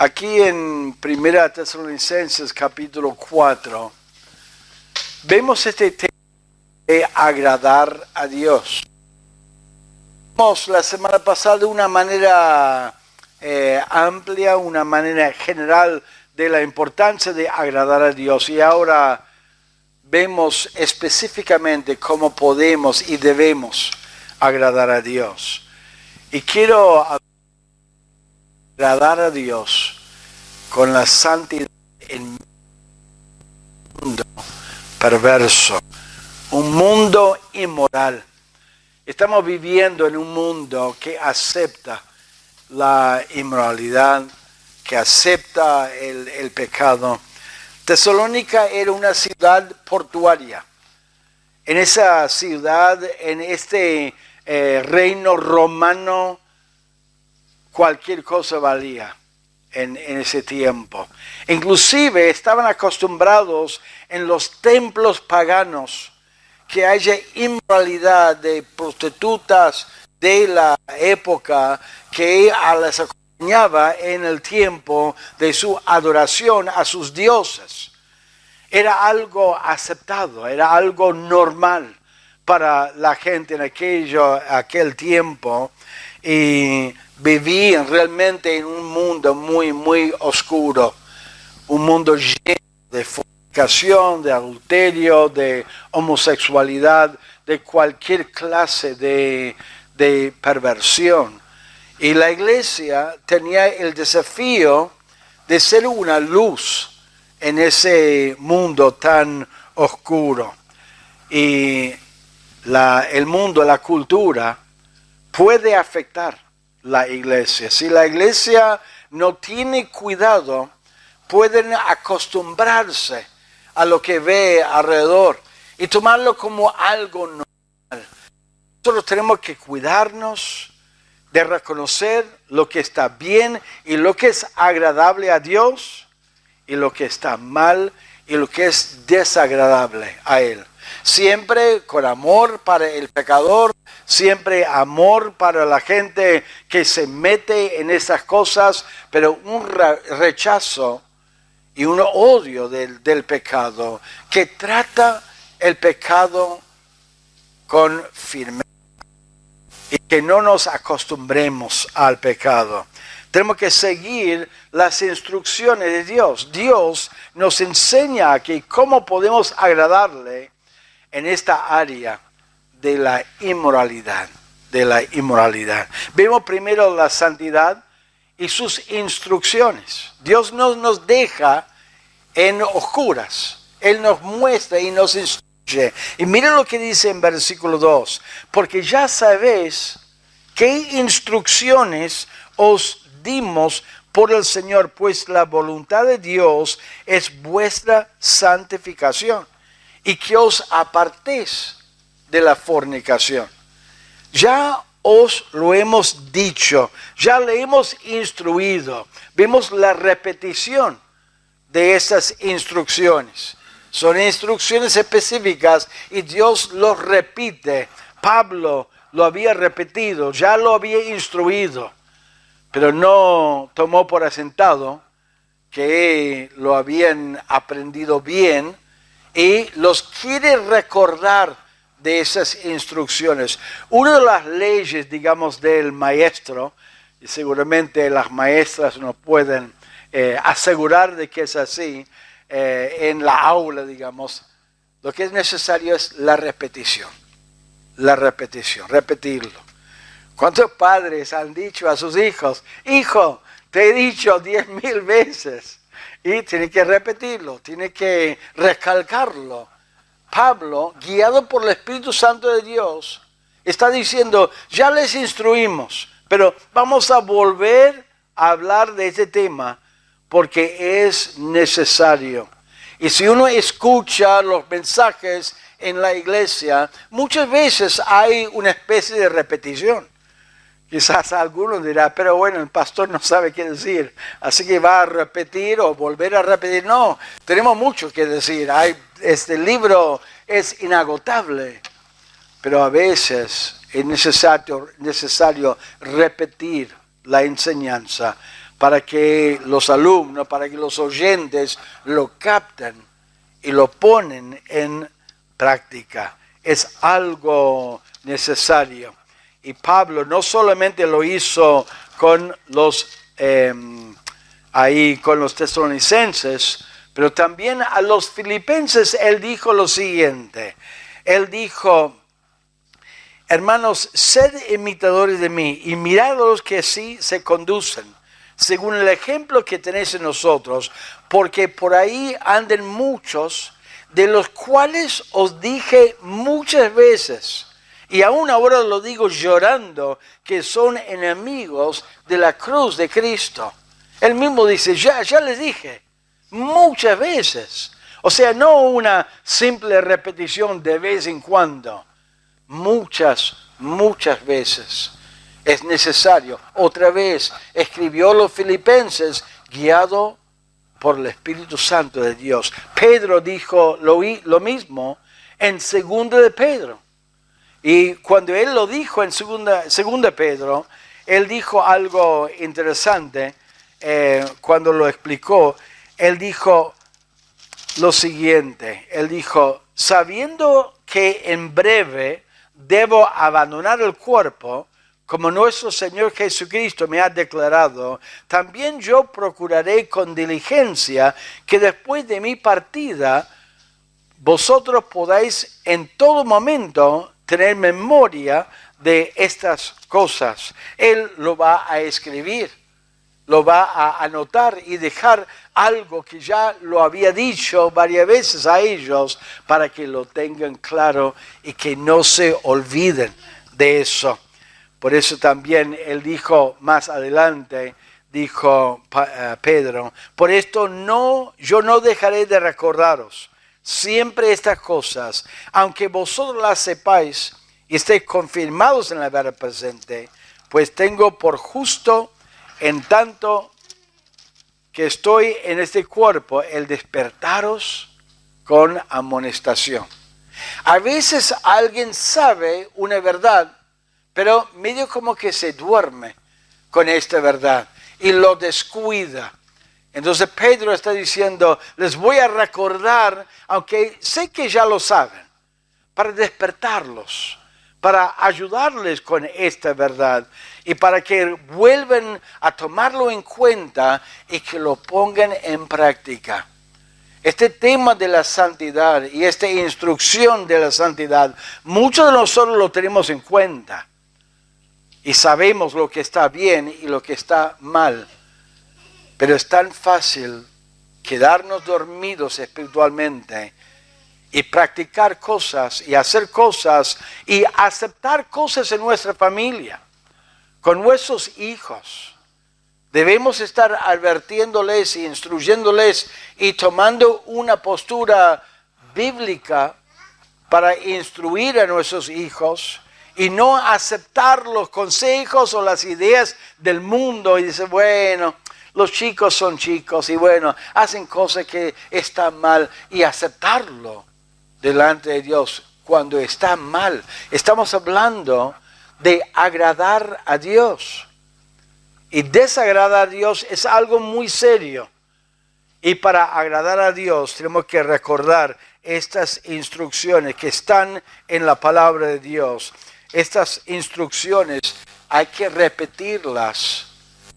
Aquí en Primera Tesalonicenses capítulo 4, vemos este tema de agradar a Dios. Vimos la semana pasada de una manera amplia, una manera general de la importancia de agradar a Dios, y ahora vemos específicamente cómo podemos y debemos agradar a Dios. Y quiero agradar a Dios con la santidad en un mundo perverso, un mundo inmoral. Estamos viviendo en un mundo que acepta la inmoralidad, que acepta el pecado. Tesalónica era una ciudad portuaria. En esa ciudad, en este reino romano, cualquier cosa valía en ese tiempo. Inclusive estaban acostumbrados en los templos paganos que haya inmoralidad de prostitutas de la época que les acompañaba en el tiempo de su adoración a sus dioses. Era algo aceptado, era algo normal para la gente en aquel tiempo, y vivían realmente en un mundo muy, muy oscuro, un mundo lleno de fornicación, de adulterio, de homosexualidad, de cualquier clase de perversión. Y la iglesia tenía el desafío de ser una luz en ese mundo tan oscuro. Y el mundo, la cultura, puede afectar la iglesia. Si la iglesia no tiene cuidado, pueden acostumbrarse a lo que ve alrededor y tomarlo como algo normal. Nosotros tenemos que cuidarnos de reconocer lo que está bien y lo que es agradable a Dios, y lo que está mal y lo que es desagradable a Él. Siempre con amor para el pecador, siempre amor para la gente que se mete en esas cosas, pero un rechazo y un odio del pecado, que trata el pecado con firmeza, y que no nos acostumbremos al pecado. Tenemos que seguir las instrucciones de Dios. Dios nos enseña aquí cómo podemos agradarle en esta área de la inmoralidad. Vemos primero la santidad y sus instrucciones. Dios no nos deja en oscuras. Él nos muestra y nos instruye. Y miren lo que dice en versículo 2. Porque ya sabéis qué instrucciones os dimos por el Señor, pues la voluntad de Dios es vuestra santificación, y que os apartéis de la fornicación. Ya os lo hemos dicho, ya le hemos instruido. Vemos la repetición de esas instrucciones. Son instrucciones específicas y Dios los repite. Pablo lo había repetido, ya lo había instruido, pero no tomó por asentado que lo habían aprendido bien, y los quiere recordar de esas instrucciones. Una de las leyes, digamos, del maestro, y seguramente las maestras nos pueden asegurar de que es así, en la aula, digamos, lo que es necesario es la repetición. La repetición, repetirlo. ¿Cuántos padres han dicho a sus hijos: hijo, te he dicho 10,000 veces? Y tiene que repetirlo, tiene que recalcarlo. Pablo, guiado por el Espíritu Santo de Dios, está diciendo: ya les instruimos, pero vamos a volver a hablar de este tema porque es necesario. Y si uno escucha los mensajes en la iglesia, muchas veces hay una especie de repetición. Quizás algunos dirán: pero bueno, el pastor no sabe qué decir, así que va a repetir o volver a repetir. No, tenemos mucho que decir. Este libro es inagotable, pero a veces es necesario repetir la enseñanza para que los alumnos, para que los oyentes lo capten y lo ponen en práctica. Es algo necesario. Y Pablo no solamente lo hizo con los tesalonicenses, pero también a los filipenses él dijo lo siguiente. Él dijo: hermanos, sed imitadores de mí y mirad a los que así se conducen, según el ejemplo que tenéis en nosotros, porque por ahí andan muchos, de los cuales os dije muchas veces, y aún ahora lo digo llorando, que son enemigos de la cruz de Cristo. Él mismo dice, ya les dije, muchas veces. O sea, no una simple repetición de vez en cuando. Muchas veces es necesario. Otra vez, escribió los Filipenses, guiado por el Espíritu Santo de Dios. Pedro dijo lo mismo en 2 de Pedro. Y cuando él lo dijo en 2 de Pedro, él dijo algo interesante cuando lo explicó. Él dijo lo siguiente, él dijo, sabiendo que en breve debo abandonar el cuerpo, como nuestro Señor Jesucristo me ha declarado, también yo procuraré con diligencia que después de mi partida, vosotros podáis en todo momento tener memoria de estas cosas. Él lo va a escribir, lo va a anotar y dejar algo que ya lo había dicho varias veces a ellos para que lo tengan claro y que no se olviden de eso. Por eso también él dijo más adelante, dijo Pedro, por esto yo no dejaré de recordaros siempre estas cosas, aunque vosotros las sepáis y estéis confirmados en la verdad presente, pues tengo por justo, en tanto que estoy en este cuerpo, el despertaros con amonestación. A veces alguien sabe una verdad, pero medio como que se duerme con esta verdad y lo descuida. Entonces Pedro está diciendo, les voy a recordar, aunque sé que ya lo saben, para despertarlos, para ayudarles con esta verdad y para que vuelvan a tomarlo en cuenta y que lo pongan en práctica. Este tema de la santidad y esta instrucción de la santidad, muchos de nosotros lo tenemos en cuenta y sabemos lo que está bien y lo que está mal. Pero es tan fácil quedarnos dormidos espiritualmente y practicar cosas y hacer cosas y aceptar cosas en nuestra familia, con nuestros hijos. Debemos estar advirtiéndoles y instruyéndoles y tomando una postura bíblica para instruir a nuestros hijos y no aceptar los consejos o las ideas del mundo y decir, bueno, los chicos son chicos y bueno, hacen cosas que están mal y aceptarlo delante de Dios cuando está mal. Estamos hablando de agradar a Dios. Y desagradar a Dios es algo muy serio. Y para agradar a Dios tenemos que recordar estas instrucciones que están en la palabra de Dios. Estas instrucciones hay que repetirlas.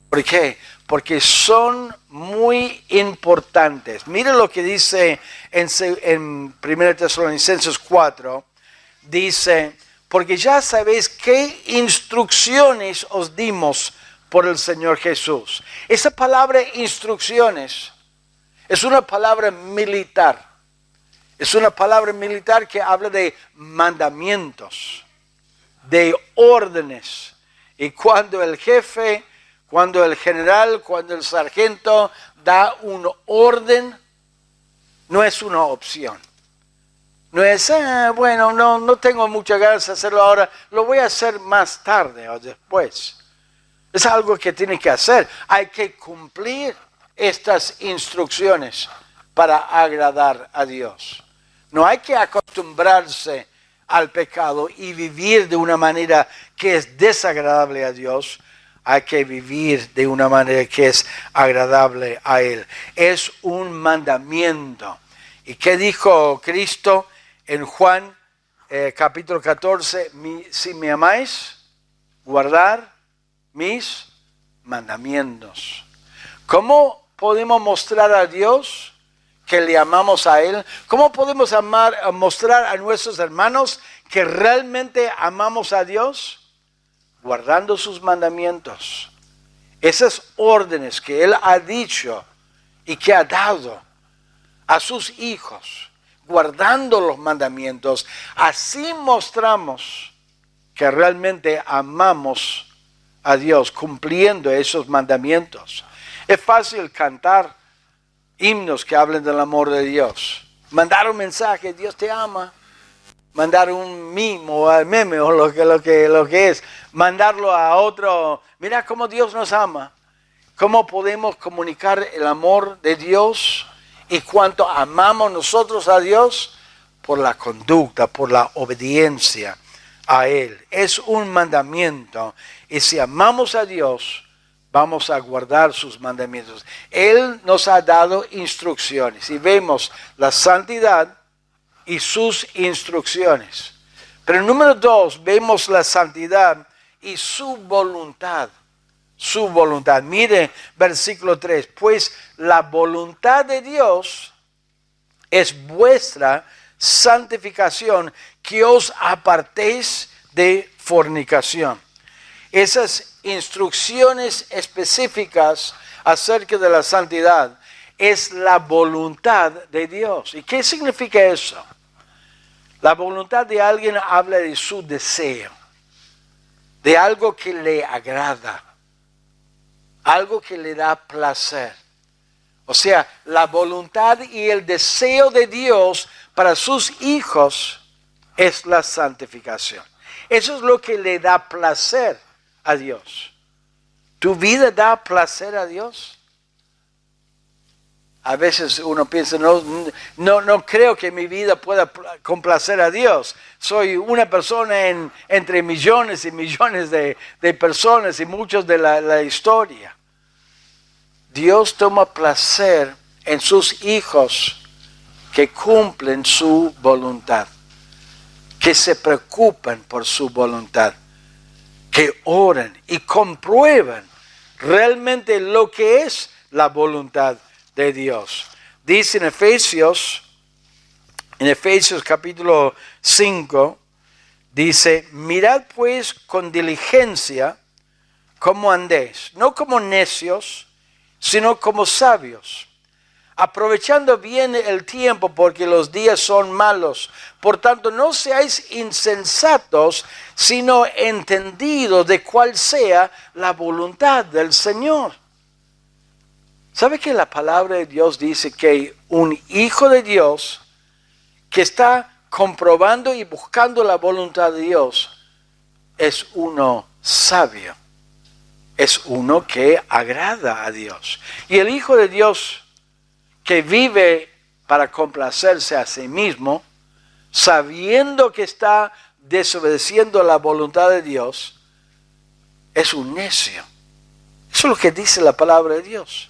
¿Por qué? Porque son muy importantes. Mire lo que dice en 1 Tesalonicenses 4. Dice, porque ya sabéis qué instrucciones os dimos por el Señor Jesús. Esa palabra instrucciones es una palabra militar. Es una palabra militar que habla de mandamientos, de órdenes. Y cuando el jefe, cuando el general, cuando el sargento da un orden, no es una opción. No es, bueno, no tengo muchas ganas de hacerlo ahora, lo voy a hacer más tarde o después. Es algo que tiene que hacer. Hay que cumplir estas instrucciones para agradar a Dios. No hay que acostumbrarse al pecado y vivir de una manera que es desagradable a Dios. hay que vivir de una manera que es agradable a Él. Es un mandamiento. ¿Y qué dijo Cristo en Juan capítulo 14? Si me amáis, guardar mis mandamientos. ¿Cómo podemos mostrar a Dios que le amamos a Él? ¿Cómo podemos mostrar a nuestros hermanos que realmente amamos a Dios? Guardando sus mandamientos. Esas órdenes que Él ha dicho y que ha dado a sus hijos, guardando los mandamientos, así mostramos que realmente amamos a Dios, cumpliendo esos mandamientos. Es fácil cantar himnos que hablen del amor de Dios, mandar un mensaje, Dios te ama, mandar un meme o lo que es, mandarlo a otro, mira cómo Dios nos ama, cómo podemos comunicar el amor de Dios y cuánto amamos nosotros a Dios por la conducta, por la obediencia a Él. Es un mandamiento y si amamos a Dios, vamos a guardar sus mandamientos. Él nos ha dado instrucciones y vemos la santidad y sus instrucciones. Pero número 2, vemos la santidad y su voluntad. Su voluntad. Mire versículo 3. Pues la voluntad de Dios es vuestra santificación, que os apartéis de fornicación. Esas instrucciones específicas acerca de la santidad es la voluntad de Dios. ¿Y qué significa eso? La voluntad de alguien habla de su deseo, de algo que le agrada, algo que le da placer. O sea, la voluntad y el deseo de Dios para sus hijos es la santificación. Eso es lo que le da placer a Dios. ¿Tu vida da placer a Dios? A veces uno piensa, no creo que mi vida pueda complacer a Dios. Soy una persona entre millones y millones de personas y muchos de la historia. Dios toma placer en sus hijos que cumplen su voluntad, que se preocupan por su voluntad, que oran y comprueban realmente lo que es la voluntad de Dios. Dice en Efesios capítulo 5, dice, mirad pues con diligencia cómo andéis, no como necios, sino como sabios, aprovechando bien el tiempo, porque los días son malos. Por tanto, no seáis insensatos, sino entendidos de cuál sea la voluntad del Señor. ¿Sabe que la palabra de Dios dice que un hijo de Dios que está comprobando y buscando la voluntad de Dios es uno sabio? Es uno que agrada a Dios. Y el hijo de Dios que vive para complacerse a sí mismo, sabiendo que está desobedeciendo la voluntad de Dios, es un necio. Eso es lo que dice la palabra de Dios.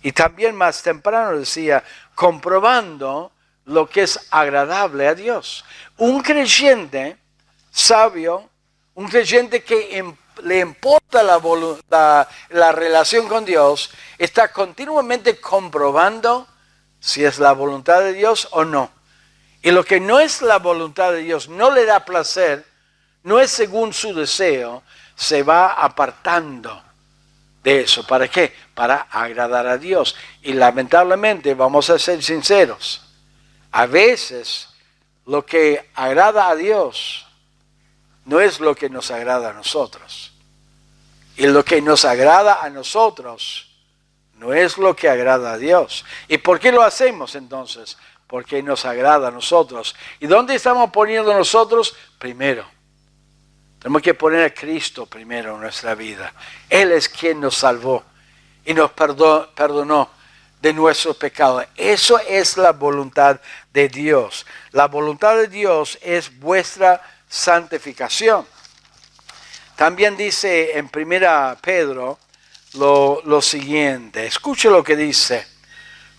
Y también más temprano decía, comprobando lo que es agradable a Dios. Un creyente sabio, un creyente que le importa la relación con Dios, está continuamente comprobando si es la voluntad de Dios o no. Y lo que no es la voluntad de Dios, no le da placer, no es según su deseo, se va apartando de eso. ¿Para qué? Para agradar a Dios. Y lamentablemente, vamos a ser sinceros, a veces lo que agrada a Dios no es lo que nos agrada a nosotros. Y lo que nos agrada a nosotros no es lo que agrada a Dios. ¿Y por qué lo hacemos entonces? Porque nos agrada a nosotros. ¿Y dónde estamos poniendo nosotros? Primero. Tenemos que poner a Cristo primero en nuestra vida. Él es quien nos salvó y nos perdonó de nuestros pecados. Eso es la voluntad de Dios. La voluntad de Dios es vuestra santificación. También dice en 1 Pedro lo siguiente. Escuche lo que dice.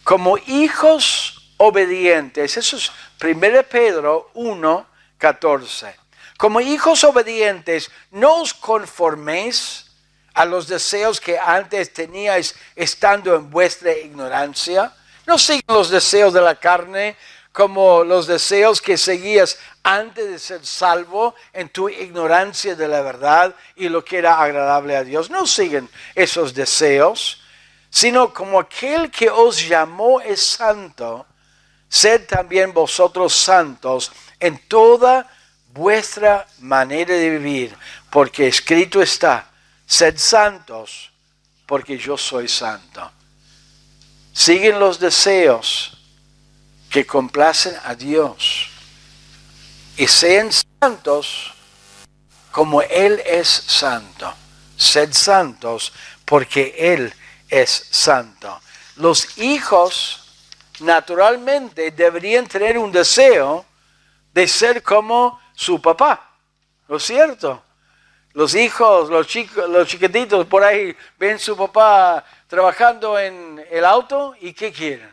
Como hijos obedientes. Eso es 1 Pedro 1:14. Como hijos obedientes, no os conforméis a los deseos que antes teníais estando en vuestra ignorancia. No sigan los deseos de la carne como los deseos que seguías antes de ser salvo en tu ignorancia de la verdad y lo que era agradable a Dios. No siguen esos deseos, sino como aquel que os llamó es santo, sed también vosotros santos en toda vuestra manera de vivir, porque escrito está, sed santos, porque yo soy santo. Siguen los deseos que complacen a Dios y sean santos como Él es santo. Sed santos porque Él es santo. Los hijos naturalmente deberían tener un deseo de ser como su papá, ¿no es cierto? Los hijos, los chiquititos por ahí ven su papá trabajando en el auto y ¿qué quieren?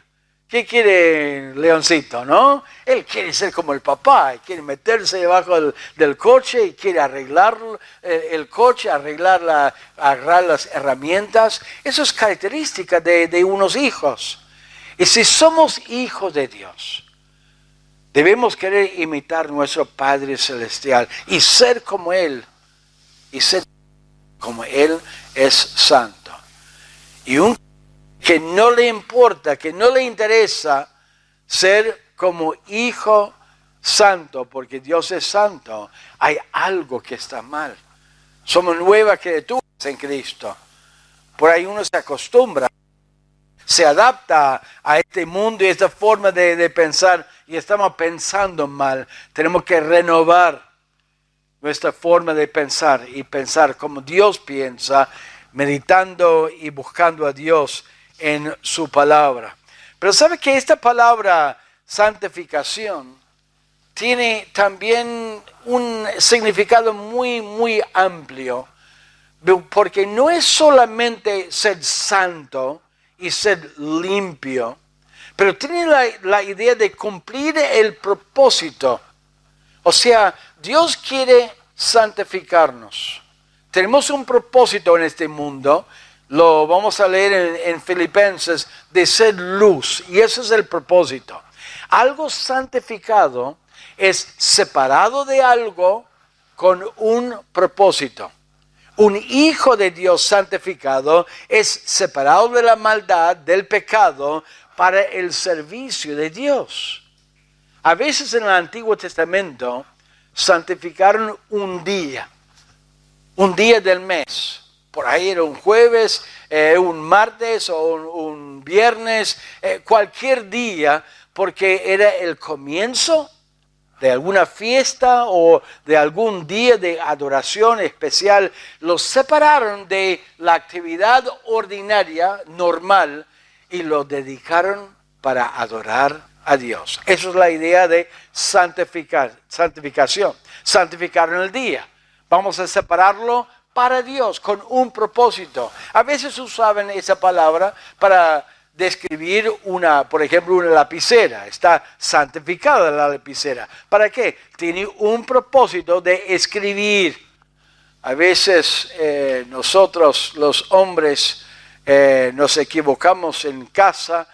¿Qué quiere Leoncito, no? Él quiere ser como el papá, quiere meterse debajo del coche y quiere arreglar el coche, arreglar las herramientas. Eso es característica de unos hijos. Y si somos hijos de Dios, debemos querer imitar nuestro Padre Celestial y ser como Él. Y ser como Él es santo. Y un que no le importa, que no le interesa ser como hijo santo, porque Dios es santo, hay algo que está mal. Somos nuevas criaturas en Cristo. Por ahí uno se acostumbra, se adapta a este mundo y esta forma de pensar, y estamos pensando mal. Tenemos que renovar nuestra forma de pensar y pensar como Dios piensa, meditando y buscando a Dios en su palabra. Pero ¿sabe que esta palabra santificación tiene también un significado muy, muy amplio? Porque no es solamente ser santo y ser limpio, pero tiene la idea de cumplir el propósito. O sea, Dios quiere santificarnos. Tenemos un propósito en este mundo. Lo vamos a leer en Filipenses, de ser luz. Y ese es el propósito. Algo santificado es separado de algo con un propósito. Un hijo de Dios santificado es separado de la maldad, del pecado, para el servicio de Dios. A veces en el Antiguo Testamento santificaron un día del mes. Por ahí era un jueves, un martes o un viernes, cualquier día, porque era el comienzo de alguna fiesta o de algún día de adoración especial. Los separaron de la actividad ordinaria, normal, y lo dedicaron para adorar a Dios. Esa es la idea de santificación. Santificaron el día. Vamos a separarlo para Dios, con un propósito. A veces usaban esa palabra para describir por ejemplo, una lapicera. Está santificada la lapicera. ¿Para qué? Tiene un propósito de escribir. A veces nosotros, los hombres, nos equivocamos en casa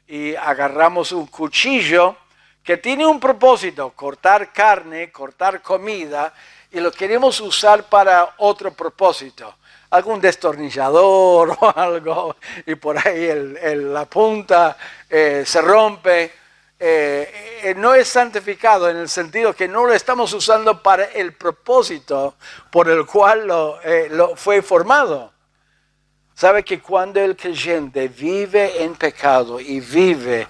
y agarramos un cuchillo que tiene un propósito, cortar carne, cortar comida, y lo queremos usar para otro propósito, algún destornillador o algo, y por ahí la punta se rompe. No es santificado en el sentido que no lo estamos usando para el propósito por el cual lo fue formado. ¿Sabe que cuando el creyente vive en pecado y vive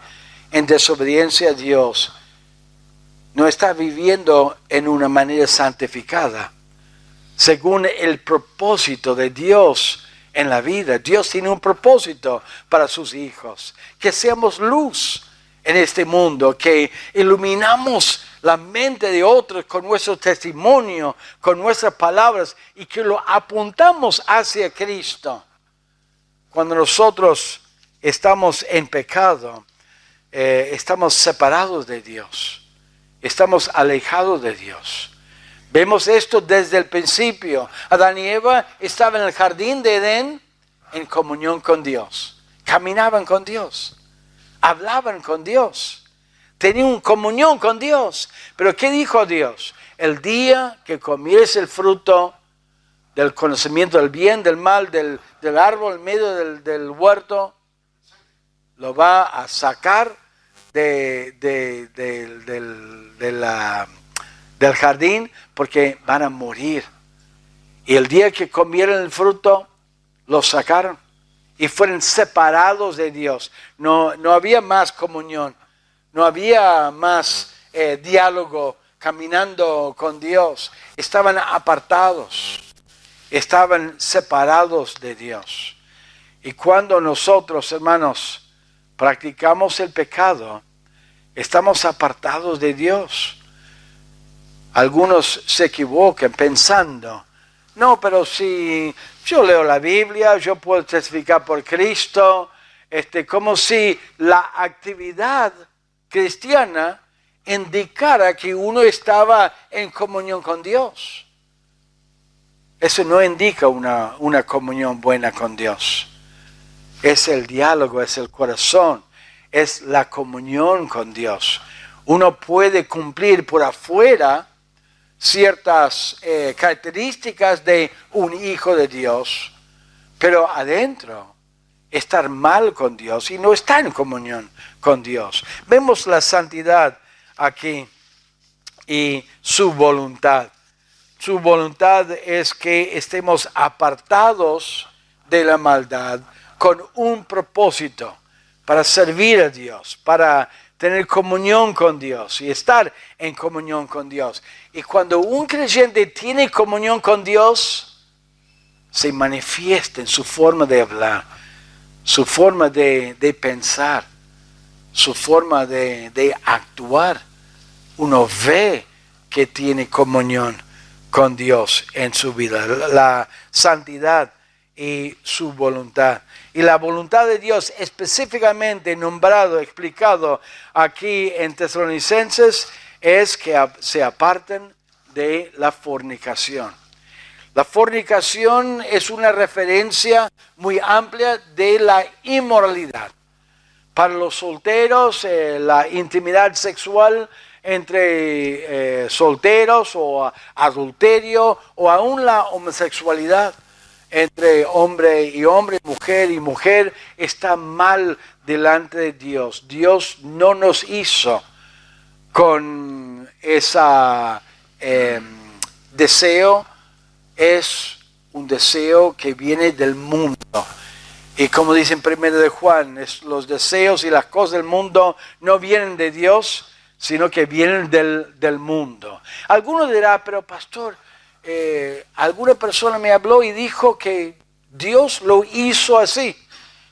en desobediencia a Dios, no está viviendo en una manera santificada, según el propósito de Dios en la vida? Dios tiene un propósito para sus hijos, que seamos luz en este mundo, que iluminamos la mente de otros con nuestro testimonio, con nuestras palabras, y que lo apuntamos hacia Cristo. Cuando nosotros estamos en pecado, estamos separados de Dios, estamos alejados de Dios. Vemos esto desde el principio. Adán y Eva estaban en el jardín de Edén en comunión con Dios. Caminaban con Dios, hablaban con Dios, tenían comunión con Dios. Pero ¿qué dijo Dios? El día que comieres el fruto del conocimiento del bien, del mal, del árbol en medio del huerto, lo va a sacar del jardín, porque van a morir. Y el día que comieron el fruto, los sacaron y fueron separados de Dios. No había más comunión, no había más diálogo, caminando con Dios. Estaban apartados, estaban separados de Dios. Y cuando nosotros, hermanos, practicamos el pecado, estamos apartados de Dios. Algunos se equivocan pensando, no, pero si yo leo la Biblia, yo puedo testificar por Cristo, como si la actividad cristiana indicara que uno estaba en comunión con Dios. Eso no indica una comunión buena con Dios. Es el diálogo, es el corazón, es la comunión con Dios. Uno puede cumplir por afuera ciertas características de un hijo de Dios, pero adentro estar mal con Dios y no estar en comunión con Dios. Vemos la santidad aquí y su voluntad. Su voluntad es que estemos apartados de la maldad con un propósito, para servir a Dios, para tener comunión con Dios y estar en comunión con Dios. Y cuando un creyente tiene comunión con Dios, se manifiesta en su forma de hablar, su forma de pensar, su forma de actuar. Uno ve que tiene comunión con Dios en su vida, la santidad y su voluntad. Y la voluntad de Dios específicamente nombrado, explicado aquí en Tesalonicenses, es que se aparten de la fornicación. La fornicación es una referencia muy amplia de la inmoralidad. Para los solteros, la intimidad sexual entre solteros, o adulterio, o aún la homosexualidad entre hombre y hombre, mujer y mujer, está mal delante de Dios. Dios no nos hizo con ese deseo. Es un deseo que viene del mundo. Y como dice en 1 de Juan, los deseos y las cosas del mundo no vienen de Dios, sino que vienen del mundo. Alguno dirá, pero pastor, alguna persona me habló y dijo que Dios lo hizo así.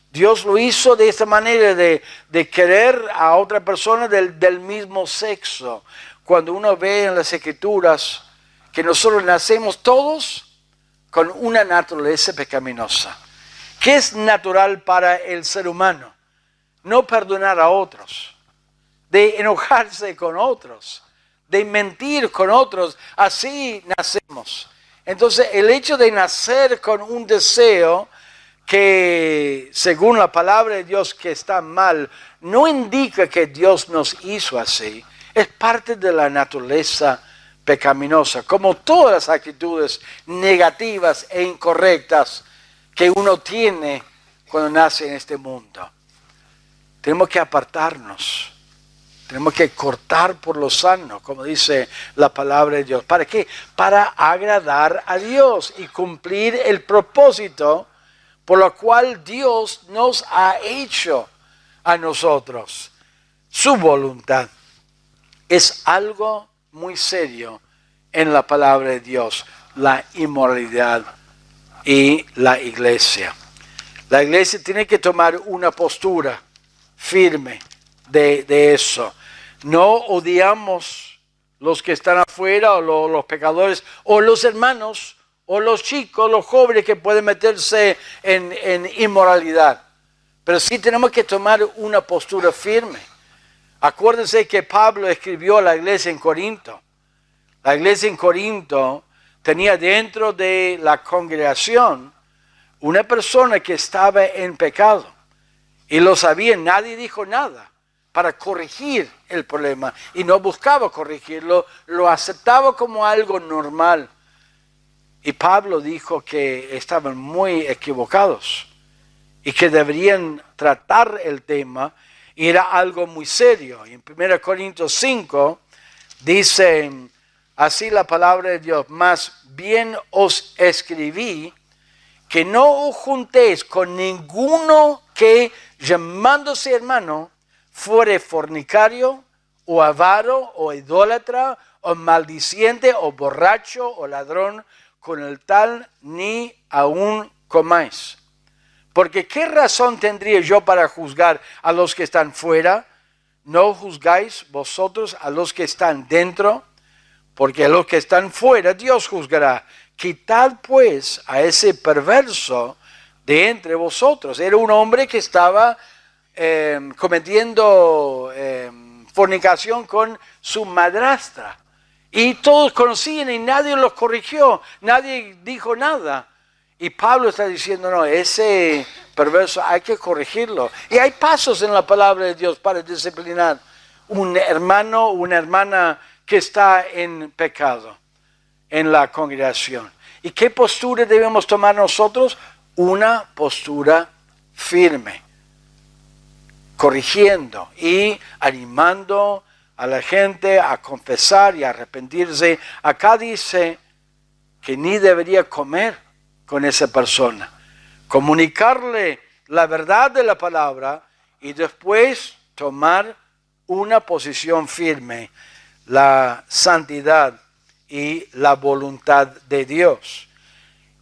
Dios lo hizo de esta manera, de querer a otra persona del mismo sexo. Cuando uno ve en las Escrituras que nosotros nacemos todos con una naturaleza pecaminosa. ¿Qué es natural para el ser humano? No perdonar a otros, de enojarse con otros, de mentir con otros. Así nacemos. Entonces, el hecho de nacer con un deseo que, según la palabra de Dios, que está mal, no indica que Dios nos hizo así. Es parte de la naturaleza pecaminosa, como todas las actitudes negativas e incorrectas que uno tiene cuando nace en este mundo. Tenemos que apartarnos. Tenemos que cortar por lo sano, como dice la palabra de Dios. ¿Para qué? Para agradar a Dios y cumplir el propósito por lo cual Dios nos ha hecho a nosotros. Su voluntad es algo muy serio en la palabra de Dios, la inmoralidad y la iglesia. La iglesia tiene que tomar una postura firme de eso. No odiamos los que están afuera, o los pecadores, o los hermanos, o los chicos, los jóvenes que pueden meterse en inmoralidad. Pero sí tenemos que tomar una postura firme. Acuérdense que Pablo escribió a la iglesia en Corinto. La iglesia en Corinto tenía dentro de la congregación una persona que estaba en pecado. Y lo sabían, nadie dijo nada para corregir el problema. Y no buscaba corregirlo, lo aceptaba como algo normal. Y Pablo dijo que estaban muy equivocados y que deberían tratar el tema. Y era algo muy serio. Y en 1 Corintios 5 dice así la palabra de Dios: más bien os escribí que no os juntéis con ninguno que, llamándose hermano, fuere fornicario, o avaro, o idólatra, o maldiciente, o borracho, o ladrón, con el tal ni aún comáis. Porque ¿qué razón tendría yo para juzgar a los que están fuera? ¿No juzgáis vosotros a los que están dentro? Porque a los que están fuera Dios juzgará. Quitad pues a ese perverso de entre vosotros. Era un hombre que estaba cometiendo fornicación con su madrastra. Y todos conocían y nadie los corrigió, nadie dijo nada. Y Pablo está diciendo, no, ese perverso hay que corregirlo. Y hay pasos en la palabra de Dios para disciplinar un hermano o una hermana que está en pecado en la congregación. ¿Y qué postura debemos tomar nosotros? Una postura firme, corrigiendo y animando a la gente a confesar y a arrepentirse. Acá dice que ni debería comer con esa persona, comunicarle la verdad de la palabra y después tomar una posición firme, la santidad y la voluntad de Dios.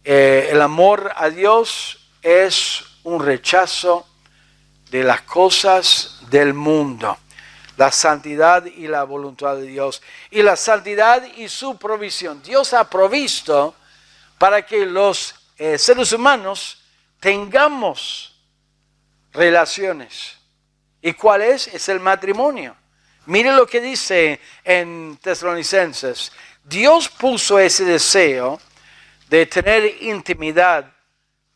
El amor a Dios es un rechazo de las cosas del mundo. La santidad y la voluntad de Dios. Y la santidad y su provisión. Dios ha provisto para que los seres humanos tengamos relaciones. ¿Y cuál es? Es el matrimonio. Mire lo que dice en Tesalonicenses. Dios puso ese deseo de tener intimidad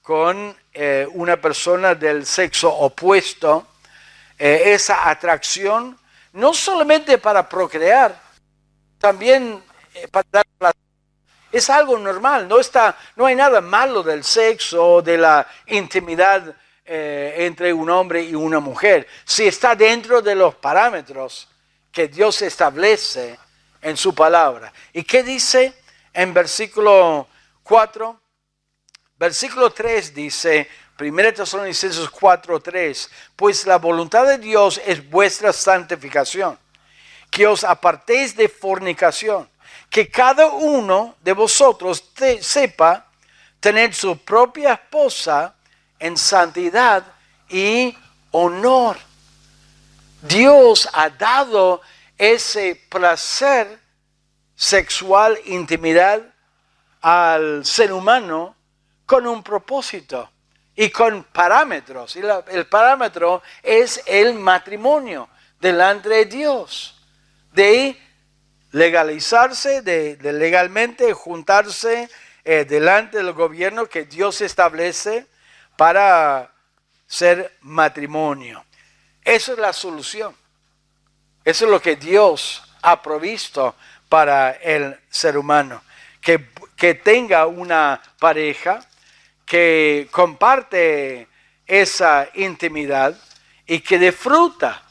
con una persona del sexo opuesto, esa atracción, no solamente para procrear, también para dar placer. Es algo normal, no hay nada malo del sexo, de la intimidad entre un hombre y una mujer, si está dentro de los parámetros que Dios establece en su palabra. ¿Y qué dice en versículo 4? Versículo 3 dice, 1 Tesalonicenses 4:3, pues la voluntad de Dios es vuestra santificación, que os apartéis de fornicación, que cada uno de vosotros sepa tener su propia esposa en santidad y honor. Dios ha dado ese placer sexual, intimidad al ser humano con un propósito y con parámetros. Y el parámetro es el matrimonio delante de Dios, de legalizarse, de legalmente juntarse delante del gobierno que Dios establece para ser matrimonio. Eso es la solución. Eso es lo que Dios ha provisto para el ser humano. Que tenga una pareja que comparte esa intimidad y que disfruta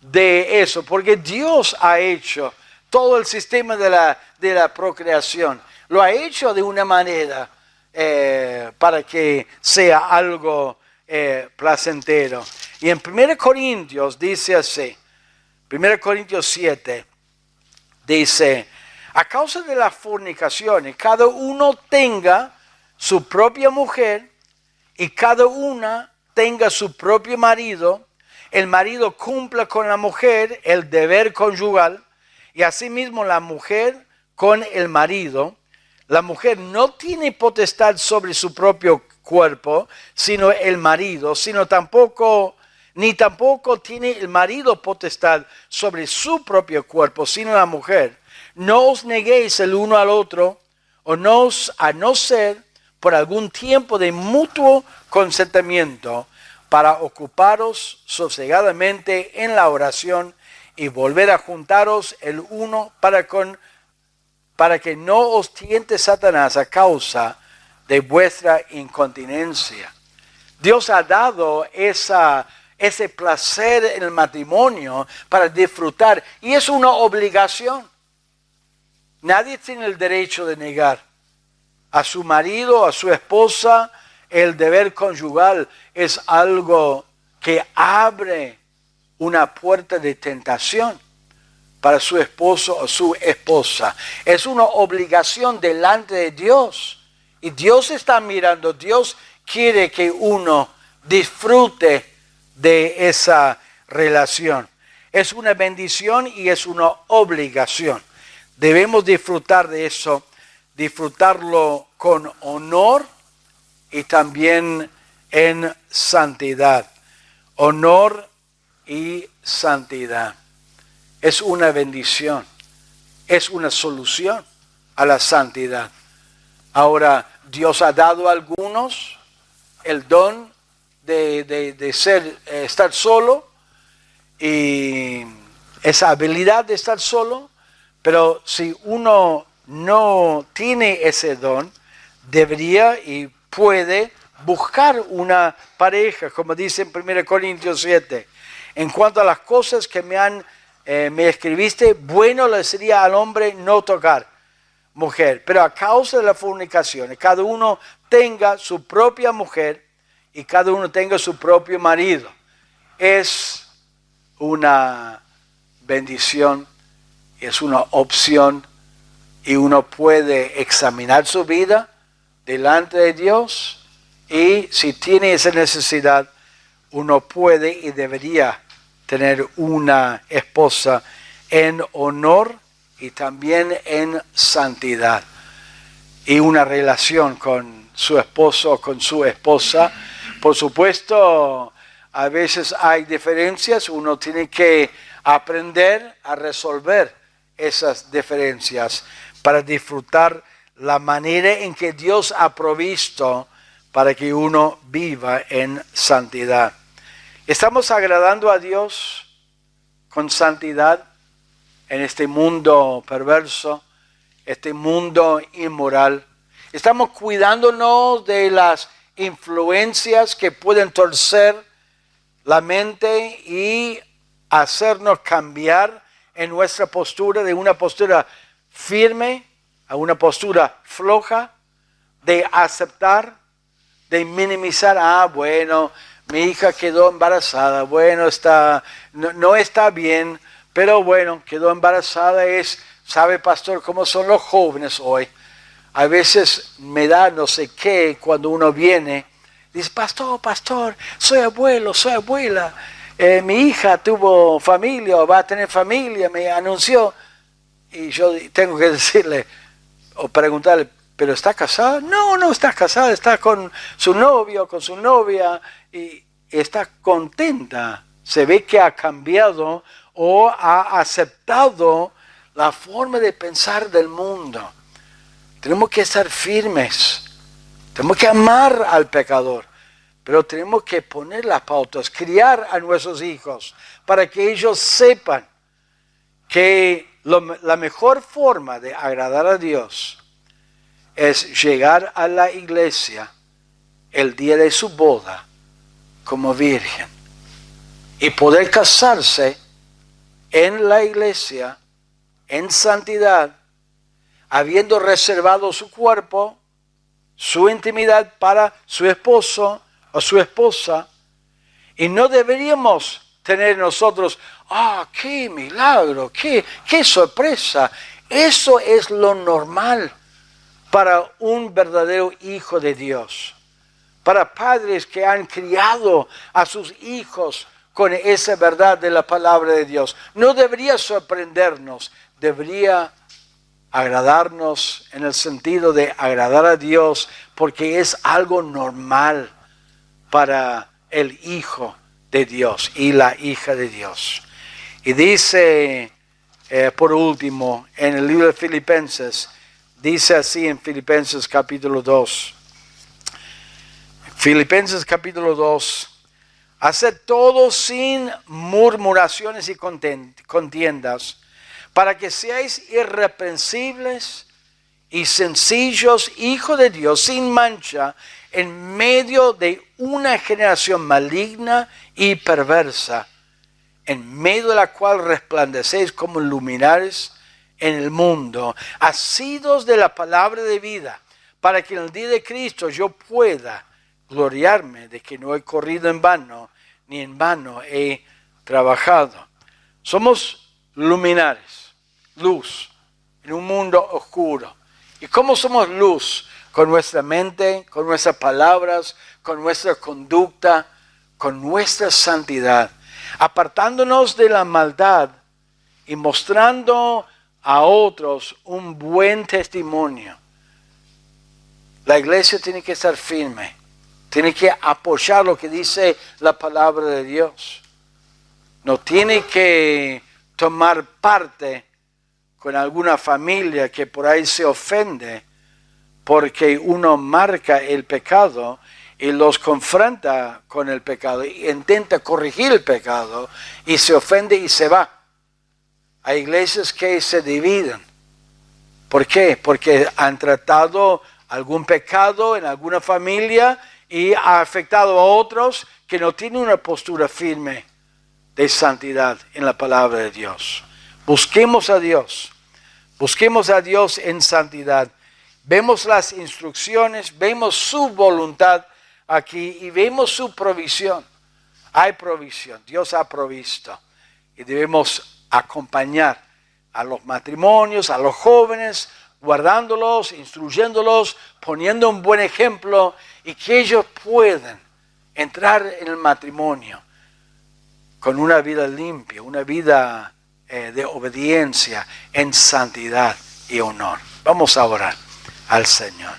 de eso, porque Dios ha hecho todo el sistema de la procreación. Lo ha hecho de una manera para que sea algo placentero. Y en 1 Corintios dice así, 1 Corintios 7, dice, a causa de las fornicaciones, cada uno tenga su propia mujer y cada una tenga su propio marido. El marido cumpla con la mujer el deber conyugal Y asimismo la mujer con el marido. La mujer no tiene potestad sobre su propio cuerpo, sino el marido, ni tampoco tiene el marido potestad sobre su propio cuerpo, sino la mujer. No os neguéis el uno al otro, a no ser por algún tiempo de mutuo consentimiento, para ocuparos sosegadamente en la oración y volver a juntaros el uno para que no os tiente Satanás a causa de vuestra incontinencia. Dios ha dado ese placer en el matrimonio para disfrutar, y es una obligación. Nadie tiene el derecho de negar a su marido, a su esposa. El deber conyugal es algo que abre una puerta de tentación para su esposo o su esposa. Es una obligación delante de Dios. Y Dios está mirando, Dios quiere que uno disfrute de esa relación. Es una bendición y es una obligación. Debemos disfrutar de eso, disfrutarlo con honor y también en santidad. Honor y santidad. Es una bendición, es una solución a la santidad. Ahora, Dios ha dado a algunos el don de estar solo y esa habilidad de estar solo, pero si uno no tiene ese don, debería y puede buscar una pareja, como dice en 1 Corintios 7. En cuanto a las cosas que me escribiste, bueno le sería al hombre no tocar mujer, pero a causa de la fornicación, cada uno tenga su propia mujer y cada uno tenga su propio marido. Es una bendición, es una opción, y uno puede examinar su vida delante de Dios, y si tiene esa necesidad, uno puede y debería tener una esposa en honor y también en santidad, y una relación con su esposo o con su esposa. Por supuesto, a veces hay diferencias, uno tiene que aprender a resolver esas diferencias para disfrutar la manera en que Dios ha provisto para que uno viva en santidad. ¿Estamos agradando a Dios con santidad en este mundo perverso, este mundo inmoral? ¿Estamos cuidándonos de las influencias que pueden torcer la mente y hacernos cambiar en nuestra postura, de una postura firme a una postura floja, de aceptar, de minimizar? Bueno, mi hija quedó embarazada, bueno, no está bien, pero bueno, quedó embarazada. ¿Sabe, pastor, cómo son los jóvenes hoy? A veces me da no sé qué cuando uno viene, dice, pastor, soy abuelo, soy abuela, mi hija tuvo familia o va a tener familia, me anunció. Y yo tengo que decirle o preguntarle, ¿pero está casada? No está casada, está con su novio, con su novia, y está contenta. Se ve que ha cambiado o ha aceptado la forma de pensar del mundo. Tenemos que estar firmes, tenemos que amar al pecador, pero tenemos que poner las pautas, criar a nuestros hijos para que ellos sepan que la mejor forma de agradar a Dios es llegar a la iglesia el día de su boda como virgen y poder casarse en la iglesia en santidad, habiendo reservado su cuerpo, su intimidad para su esposo o su esposa. Y no deberíamos tener nosotros, qué milagro, qué sorpresa. Eso es lo normal para un verdadero hijo de Dios, para padres que han criado a sus hijos con esa verdad de la palabra de Dios. No debería sorprendernos, debería agradarnos en el sentido de agradar a Dios, porque es algo normal para el Hijo de Dios y la hija de Dios. Y dice, por último, en el libro de Filipenses, dice así en Filipenses capítulo 2. Filipenses capítulo 2. Haced todo sin murmuraciones y contiendas, para que seáis irreprensibles y sencillos, hijos de Dios, sin mancha, en medio de una generación maligna y perversa, en medio de la cual resplandecéis como luminares en el mundo, asidos de la palabra de vida, para que en el día de Cristo yo pueda gloriarme de que no he corrido en vano, ni en vano he trabajado. Somos luminares, luz, en un mundo oscuro. ¿Y cómo somos luz? Con nuestra mente, con nuestras palabras, con nuestra conducta, con nuestra santidad, apartándonos de la maldad y mostrando a otros un buen testimonio. La iglesia tiene que estar firme, tiene que apoyar lo que dice la palabra de Dios. No tiene que tomar parte con alguna familia que por ahí se ofende porque uno marca el pecado y los confronta con el pecado e intenta corregir el pecado y se ofende y se va. Hay iglesias que se dividen. ¿Por qué? Porque han tratado algún pecado en alguna familia y ha afectado a otros que no tienen una postura firme de santidad en la palabra de Dios. Busquemos a Dios en santidad. Vemos las instrucciones, vemos su voluntad aquí y vemos su provisión. Hay provisión, Dios ha provisto y debemos acompañar a los matrimonios, a los jóvenes, guardándolos, instruyéndolos, poniendo un buen ejemplo y que ellos puedan entrar en el matrimonio con una vida limpia, una vida de obediencia en santidad y honor. Vamos a orar al Señor.